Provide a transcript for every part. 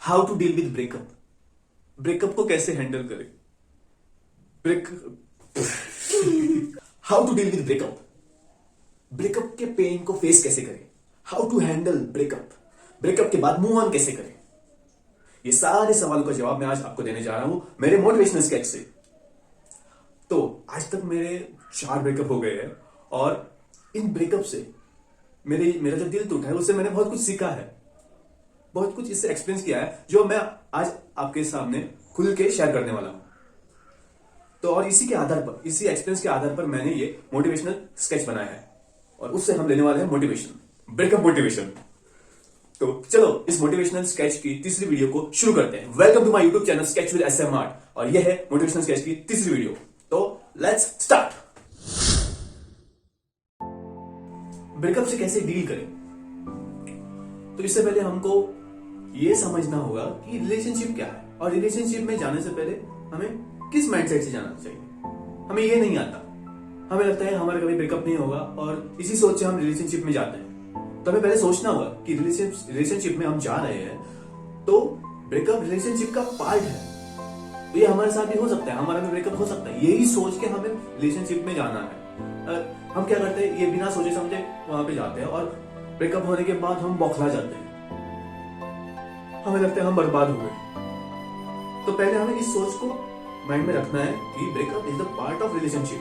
How to deal with breakup. Breakup को कैसे handle करें। Break how to deal with breakup. Breakup के pain को फेस कैसे करें। How to handle breakup. Breakup के बाद मूव ऑन कैसे करें। ये सारे सवालों का जवाब मैं आज आपको देने जा रहा हूं मेरे मोटिवेशनल स्केच से। तो आज तक मेरे 4 ब्रेकअप हो गए हैं और इन ब्रेकअप से मेरा जो दिल टूटा है उससे मैंने बहुत कुछ सीखा है, बहुत कुछ इससे एक्सपीरियंस किया है जो मैं आज आपके सामने खुल के शेयर करने वाला हूं। तो और इसी के आधार पर, इसी एक्सपीरियंस के आधार पर मैंने ये मोटिवेशनल स्केच बनाया है और उससे हम लेने वाले हैं मोटिवेशन, ब्रेकअप मोटिवेशन। तो चलो इस मोटिवेशनल स्केच की तीसरी वीडियो को शुरू करते हैं। Welcome to my YouTube channel sketch with SM art और यह है मोटिवेशनल स्केच की तीसरी वीडियो। तो लेट्स स्टार्ट। ब्रेकअप से कैसे डील करें। तो इससे पहले हमको यह समझना होगा कि रिलेशनशिप क्या है और रिलेशनशिप में जाने से पहले हमें किस माइंडसेट से जाना चाहिए। हमें यह नहीं आता, हमें लगता है हमारा कभी ब्रेकअप नहीं होगा और इसी सोच से हम रिलेशनशिप में जाते हैं। तो हमें पहले सोचना होगा कि रिलेशनशिप में हम जा रहे हैं तो ब्रेकअप रिलेशनशिप का पार्ट है, तो ये हमारे साथ भी हो सकता है, हमारा भी ब्रेकअप हो सकता है। यही सोच के हमें रिलेशनशिप में जाना है। हम क्या करते हैं, ये बिना सोचे समझे वहां पे जाते हैं और ब्रेकअप होने के बाद हम बौखला जाते हैं, हमें लगता है हम बर्बाद हो गए। तो पहले हमें इस सोच को माइंड में रखना है कि breakup is the part of relationship.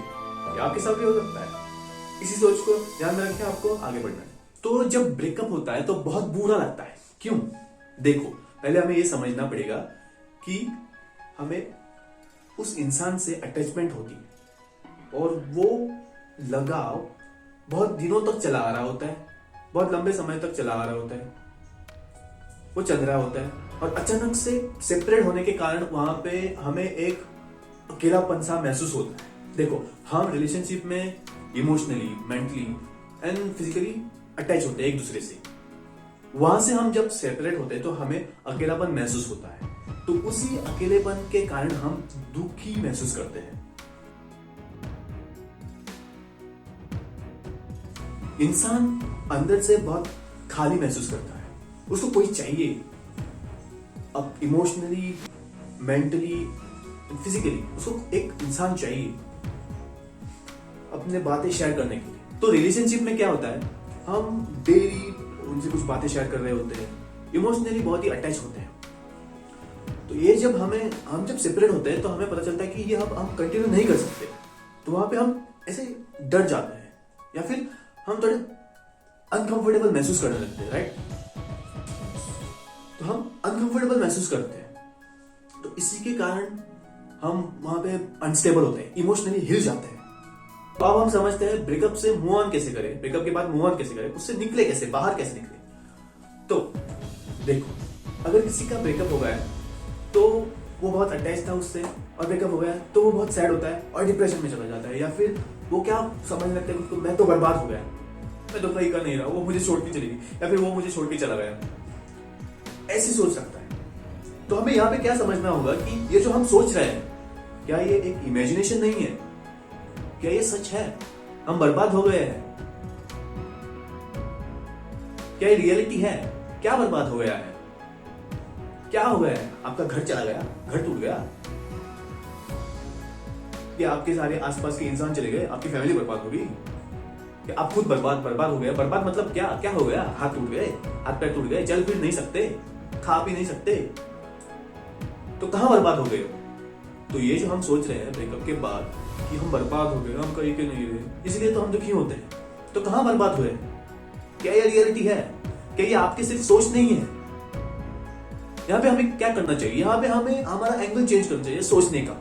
ये आपके साथ भी हो सकता है। इसी सोच को ध्यान में रखकर आपको आगे बढ़ना है। तो जब ब्रेकअप होता है तो बहुत बुरा लगता है। क्यों? देखो, पहले हमें यह समझना पड़ेगा कि हमें उस इंसान से अटैचमेंट होती है और वो लगाव बहुत दिनों तक चला आ रहा होता है, बहुत लंबे समय तक चला आ रहा होता है, वो चल रहा होता है और अचानक से सेपरेट होने के कारण वहां पे हमें एक अकेलापन सा महसूस होता है। देखो, हम रिलेशनशिप में emotionally, mentally and physically attach होते हैं एक दूसरे से। वहां से हम जब सेपरेट होते हैं तो हमें अकेलापन महसूस होता है, तो उसी अकेलेपन के कारण हम दुखी महसूस करते हैं। इंसान अंदर से बहुत खाली महसूस करता है, उसको कोई चाहिए। अब इमोशनली, मेंटली, फिजिकली उसको एक इंसान चाहिए अपने बातें शेयर करने के लिए। तो रिलेशनशिप में क्या होता है, हम डेली उनसे कुछ बातें शेयर कर रहे होते हैं, इमोशनली बहुत ही अटैच होते हैं। तो ये जब हम जब सेपरेट होते हैं तो हमें पता चलता है कि ये अब हम कंटिन्यू नहीं कर सकते। तो वहां पे हम ऐसे डर जाते हैं या फिर हम थोड़े अनकंफर्टेबल महसूस करने लगते हैं, राइट। तो हम अनकंफर्टेबल महसूस करते हैं, तो इसी के कारण हम वहां पे अनस्टेबल होते हैं, इमोशनली हिल जाते हैं। तो अब हम समझते हैं ब्रेकअप से मूव ऑन कैसे करें, ब्रेकअप के बाद मूव ऑन कैसे करें, उससे निकले कैसे, बाहर कैसे निकले। तो देखो, अगर किसी का ब्रेकअप हो गया तो वो बहुत अटैच था उससे और ब्रेकअप हो गया तो वो बहुत सैड होता है और डिप्रेशन में चला जाता है, या फिर वो क्या समझने लगता है कि मैं तो बर्बाद हो गया, मैं तो कहीं का नहीं रहा, वो मुझे छोड़ के चली गई या फिर वो मुझे छोड़ के चला गया, ऐसी सोच सकता है। तो हमें यहाँ पे क्या समझना होगा कि ये जो हम सोच रहे हैं, क्या ये एक इमेजिनेशन नहीं है, क्या ये सच है, हम बर्बाद हो गए हैं, क्या ये रियलिटी है, क्या बर्बाद हो गया है, क्या हो गया है। आपका घर चला गया, घर टूट गया, या आपके सारे आसपास के इंसान चले गए, आपकी फैमिली बर्बाद हो गई, या आप खुद बर्बाद हो गए। बर्बाद मतलब क्या क्या हो गया, हाथ टूट गए, हाथ पैर टूट गए, चल फिर नहीं सकते, खा पी नहीं सकते, तो कहां बर्बाद हो गए हो। तो ये जो हम सोच रहे हैं ब्रेकअप के बाद कि हम बर्बाद हो गए, हम कहीं के नहीं रहे, इसलिए तो हम दुखी होते हैं। तो कहां बर्बाद हुए, क्या ये रियलिटी है, क्या ये आपकी सिर्फ सोच नहीं है। यहाँ पे हमें क्या करना चाहिए, यहाँ पे हमें हमारा एंगल चेंज करना चाहिए सोचने का।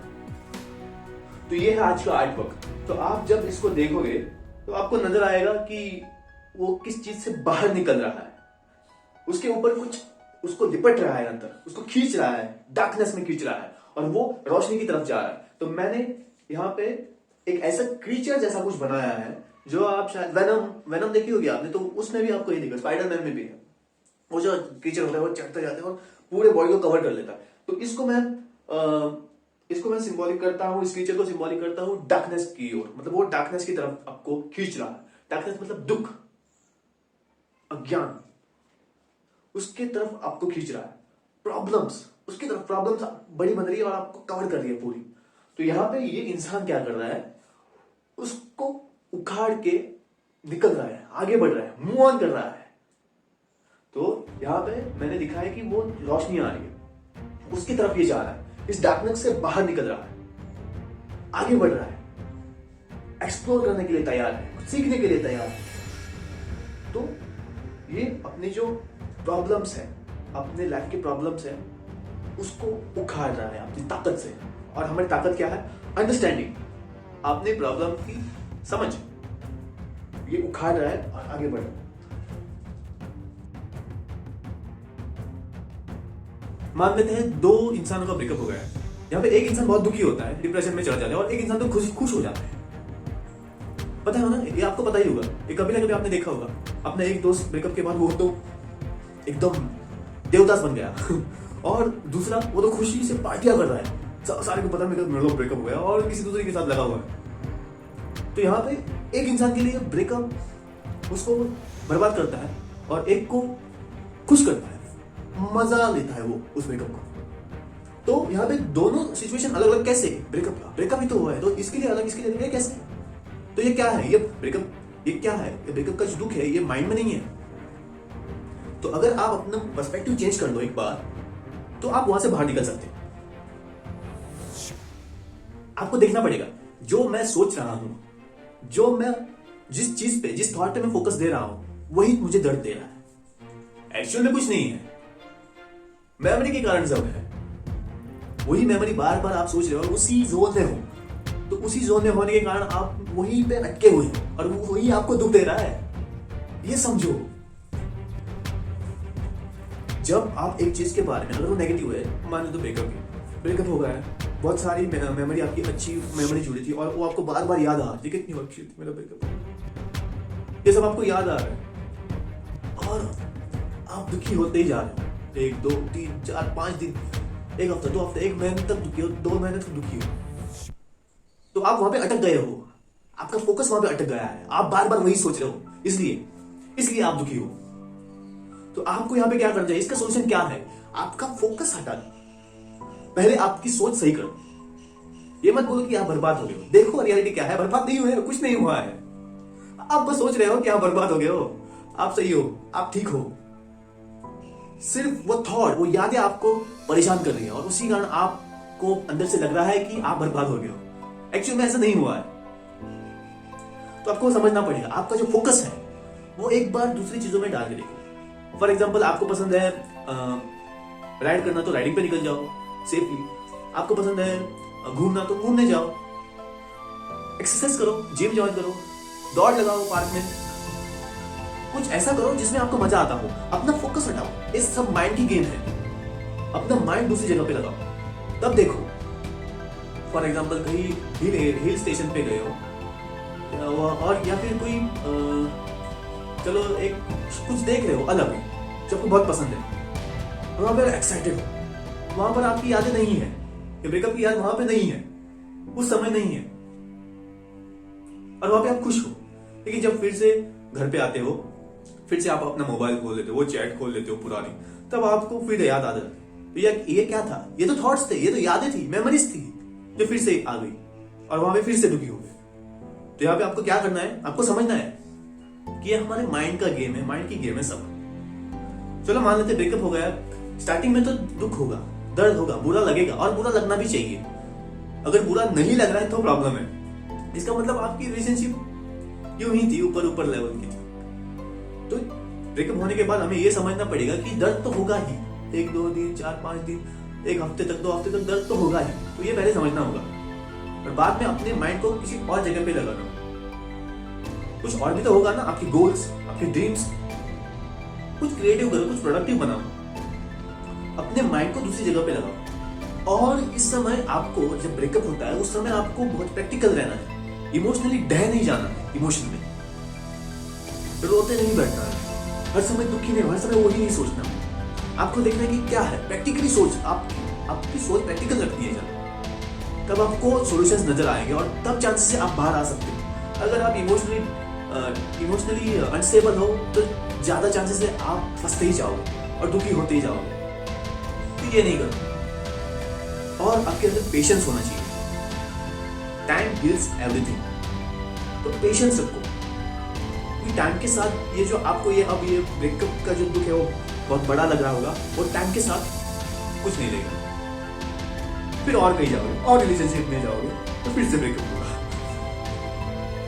तो ये है आज का आर्ट वर्क। तो आप जब इसको देखोगे तो आपको नजर आएगा कि वो किस चीज से बाहर निकल रहा है, उसके ऊपर कुछ उसको लिपट रहा है, अंदर उसको खींच रहा है, डार्कनेस में खींच रहा है और वो रोशनी की तरफ जा रहा है। तो मैंने यहाँ पे एक ऐसा क्रीचर जैसा कुछ बनाया है जो आप शायद वेनम देखी होगी आपने, तो उसमें भी आपको ये दिखा, स्पाइडरमैन में भी है। वो जो क्रीचर होता है वो चढ़ते जाते हैं और पूरे बॉडी को कवर कर लेता है। तो इसको मैं सिंबॉलिक करता हूँ, इस क्रीचर को सिंबॉलिक करता हूँ डार्कनेस की ओर, मतलब वो डार्कनेस की तरफ आपको खींच रहा है। डार्कनेस मतलब दुख, अज्ञान, उसके तरफ आपको खींच रहा है। प्रॉब्लम्स, उसकी तरफ प्रॉब्लम्स बड़ी बन रही है और आपको कवर कर रही है पूरी। तो यहाँ पे ये इंसान क्या कर रहा है, उसको उखाड़ के निकल रहा है, आगे बढ़ रहा है, मूव ऑन कर रहा है। तो यहाँ पे मैंने दिखा है कि वो रोशनी आ रही है, उसकी तरफ ये जा रहा है, इस डार्कनेस से बाहर निकल रहा है, आगे बढ़ रहा है, एक्सप्लोर करने के लिए तैयार है, कुछ सीखने के लिए तैयार है। तो ये अपनी जो प्रॉब्लम्स है, अपने लाइफ की प्रॉब्लम्स है, उसको उखाड़ रहा है अपनी ताकत से। और हमारी ताकत क्या है? अंडरस्टैंडिंग, अपने प्रॉब्लम की समझ। ये उखाड़ रहा है और आगे बढ़ रहा है। मान लेते हैं दो इंसानों का ब्रेकअप हो गया है। यहाँ पे एक इंसान बहुत दुखी होता है, डिप्रेशन में चला जाता है, और एक इंसान तो खुश हो जाता है। पता है ना, ये आपको पता ही होगा, ये कभी ना कभी आपने देखा होगा। अपने एक दोस्त ब्रेकअप के बाद वो तो एकदम देवदास बन गया और दूसरा वो तो खुशी से पार्टियां कर रहा है, सारे को पता मेरा ब्रेकअप हो गया और किसी दूसरे के साथ लगा हुआ है। तो यहाँ पे एक इंसान के लिए ब्रेकअप उसको बर्बाद करता है और एक को खुश करता है, मजा लेता है वो उस ब्रेकअप को। तो यहाँ पे दोनों सिचुएशन अलग अलग। कैसे? ब्रेकअप ही तो हुआ है, तो इसके लिए अलग, इसके लिए अलग, कैसे? तो ये क्या है? ये ब्रेकअप, ये क्या है? ये ब्रेकअप का जो दुख है ये माइंड में नहीं है। तो अगर आप अपना पर्सपेक्टिव चेंज कर लो एक बार, तो आप वहां से बाहर निकल सकते हैं। आपको देखना पड़ेगा जो मैं सोच रहा हूं, जो मैं जिस चीज पे, जिस थॉट पे मैं फोकस दे रहा हूं, वही मुझे दर्द दे रहा है। एक्चुअल में कुछ नहीं है, मेमोरी के कारण सब है। वही मेमोरी बार बार आप सोच रहे हो, उसी जोन में हो, तो उसी जोन में होने के कारण आप वहीं पे अटके हुए हो और वही आपको दुख दे रहा है। ये समझो, जब आप एक चीज के बारे में, अगर वो नेगेटिव है, मान लो तो ब्रेकअप हो गया है, बहुत सारी मेमोरी, आपकी अच्छी मेमोरी जुड़ी थी और वो आपको बार बार याद आ रही है, कितनी अच्छी थी मेरा ब्रेकअप, ये सब आपको याद आ रहा है और आप दुखी होते ही जा रहे हो। 1 2 3 4 5 दिन, 1 हफ्ता, 2 हफ्ते, 1 महीने तक दुखी हो, 2 महीने तक दुखी हो। तो आप वहां पे अटक गए हो, आपका फोकस वहां पे अटक गया है, आप बार बार वही सोच रहे हो, इसलिए आप दुखी हो। तो आपको यहाँ पे क्या करना चाहिए? इसका सोल्यूशन क्या है? आपका फोकस हटा दो, पहले आपकी सोच सही करो। ये मत बोलो कि आप बर्बाद हो गए हो। देखो रियलिटी क्या है, बर्बाद नहीं हुए, कुछ नहीं हुआ है। आप बस सोच रहे हो कि आप बर्बाद हो गए हो, आप सही हो, आप ठीक हो। सिर्फ वो थॉट, वो यादें आपको परेशान कर रही है और उसी कारण आपको अंदर से लग रहा है कि आप बर्बाद हो गए हो। एक्चुअली में ऐसा नहीं हुआ है। तो आपको समझना पड़ेगा, आपका जो फोकस है वो एक बार दूसरी चीजों में डाल के देखो। फॉर एग्जाम्पल, आपको पसंद है राइड करना, तो राइडिंग पे निकल जाओ सेफली। आपको पसंद है घूमना, तो घूमने जाओ, एक्सरसाइज करो, जिम ज्वाइन करो, दौड़ लगाओ पार्क में, कुछ ऐसा करो जिसमें आपको मजा आता हो। अपना फोकस हटाओ, इस सब माइंड की गेम है। अपना माइंड दूसरी जगह पे लगाओ, तब देखो। फॉर एग्जाम्पल, कहीं हिल स्टेशन पे गए हो और या फिर कोई चलो एक कुछ देख रहे हो अलग, जो आपको बहुत पसंद है, वहां पर एक्साइटेड हो, वहां पर आपकी यादें नहीं है, ये ब्रेकअप की याद वहां पे नहीं है, उस समय नहीं है, और वहां पे आप खुश हो। लेकिन जब फिर से घर पे आते हो, फिर से आप अपना मोबाइल खोल लेते हो, वो चैट खोल लेते हो पुरानी, तब आपको फिर याद आ जाती है, ये क्या था? ये तो थॉट्स थे, ये तो यादें थी, मेमोरीज थी, जो फिर से आ गई और वहां पे फिर से दुखी हो गए। तो यहाँ पे आपको क्या करना है? आपको समझना है कि ये हमारे माइंड का गेम है, माइंड की गेम है सब। चलो मान लेते ब्रेकअप हो गया, स्टार्टिंग में तो दुख होगा, दर्द होगा, बुरा लगेगा, और बुरा लगना भी चाहिए। अगर बुरा नहीं लग रहा है तो प्रॉब्लम है, इसका मतलब आपकी रिलेशनशिप यूं ही थी, ऊपर ऊपर लेवल की थी। तो ब्रेकअप होने के बाद हमें यह समझना पड़ेगा कि दर्द तो होगा ही, 1 2 दिन 4 5 दिन, 1 हफ्ते तक, 2 हफ्ते तक दर्द तो होगा ही। तो ये पहले समझना होगा और बाद में अपने माइंड को किसी और जगह पे लगाना। कुछ और भी तो होगा ना, आपकी गोल्स, आपके ड्रीम्स, कुछ क्रिएटिव करो, कुछ प्रोडक्टिव बनाओ, अपने माइंड को दूसरी जगह पे लगाओ। और इस समय आपको, जब ब्रेकअप होता है उस समय आपको बहुत प्रैक्टिकल रहना है, इमोशनली ढह नहीं जाना है, इमोशन में रोते नहीं बैठना है, हर समय दुखी नहीं, हर समय वही नहीं सोचना। आपको देखना है कि क्या है, प्रैक्टिकली सोच, आपकी सोच प्रैक्टिकल रखनी है जब, तब आपको सॉल्यूशंस नजर आएंगे और तब चांसेस से आप बाहर आ सकते हैं। अगर आप इमोशनली अनस्टेबल हो तो ज्यादा चांसेस है आप फंसते ही जाओगे और दुखी होते ही जाओगे। ये नहीं करो। और आपके अंदर पेशेंस होना चाहिए। टाइम हील्स एवरीथिंग, तो पेशेंस रखो। टाइम के साथ ये जो आपको ये अब ये ब्रेकअप का जो दुख है वो बहुत बड़ा लग रहा होगा, वो टाइम के साथ कुछ नहीं रहेगा। फिर और कहीं जाओगे और रिलेशनशिप में जाओगे तो फिर से ब्रेकअप होगा।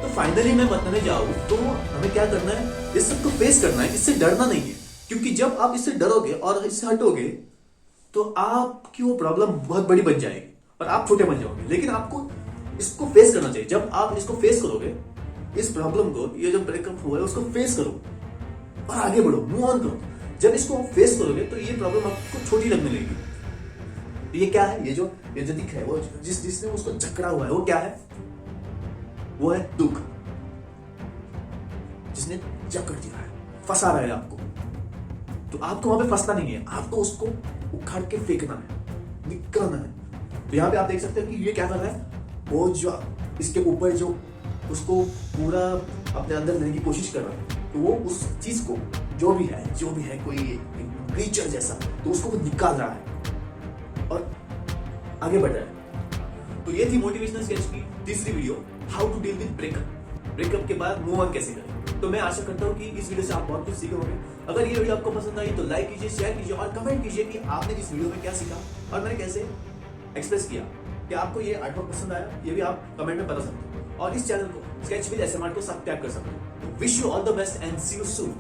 तो फाइनली मैं बताने जाऊँ तो हमें क्या करना है, इस सब को फेस करना है, इससे डरना नहीं है। क्योंकि जब आप इससे डरोगे और इससे हटोगे तो आपकी वो प्रॉब्लम बहुत बड़ी बन जाएगी और आप छोटे बन जाओगे। लेकिन आपको इसको फेस करना चाहिए। जब आप इसको फेस करोगे, इस प्रॉब्लम को, ये जो ब्रेकअप हुआ है उसको फेस करो और आगे बढ़ो, मूव ऑन करो। जब इसको फेस करोगे तो ये प्रॉब्लम आपको छोटी लगने लगेगी। ये क्या है, ये जो दिख रहा है, वो जिसने उसको जकड़ा हुआ है वो क्या है, वो है दुख, जिसने जकड़ दिया है, फंसा रहा है आपको। तो आपको वहां पे फंसना नहीं है, आपको उसको उखाड़ के फेंकना है, निकलना है। तो यहाँ पे आप देख सकते हो कि ये क्या कर रहा है, वो जो इसके ऊपर जो उसको पूरा अपने अंदर लेने की कोशिश कर रहा है, तो वो उस चीज को जो भी है कोई क्रीचर जैसा, तो उसको वो निकाल रहा है और आगे बढ़ रहा है। तो ये थी मोटिवेशनल स्केच की तीसरी video, how to deal with breakup के बाद मूव ऑन कैसे करें। तो मैं आशा करता हूँ कि इस वीडियो से आप बहुत कुछ सीखे होंगे। अगर ये वीडियो आपको पसंद आई तो लाइक कीजिए, शेयर कीजिए और कमेंट कीजिए कि आपने इस वीडियो में क्या सीखा और मैंने कैसे एक्सप्रेस किया। क्या आपको ये आर्टवर्क पसंद आया, ये भी आप कमेंट में बता सकते हो। और इस चैनल को स्केच विद SMR को सब्सक्राइब कर सकते हो। Wish you all the best and see you soon.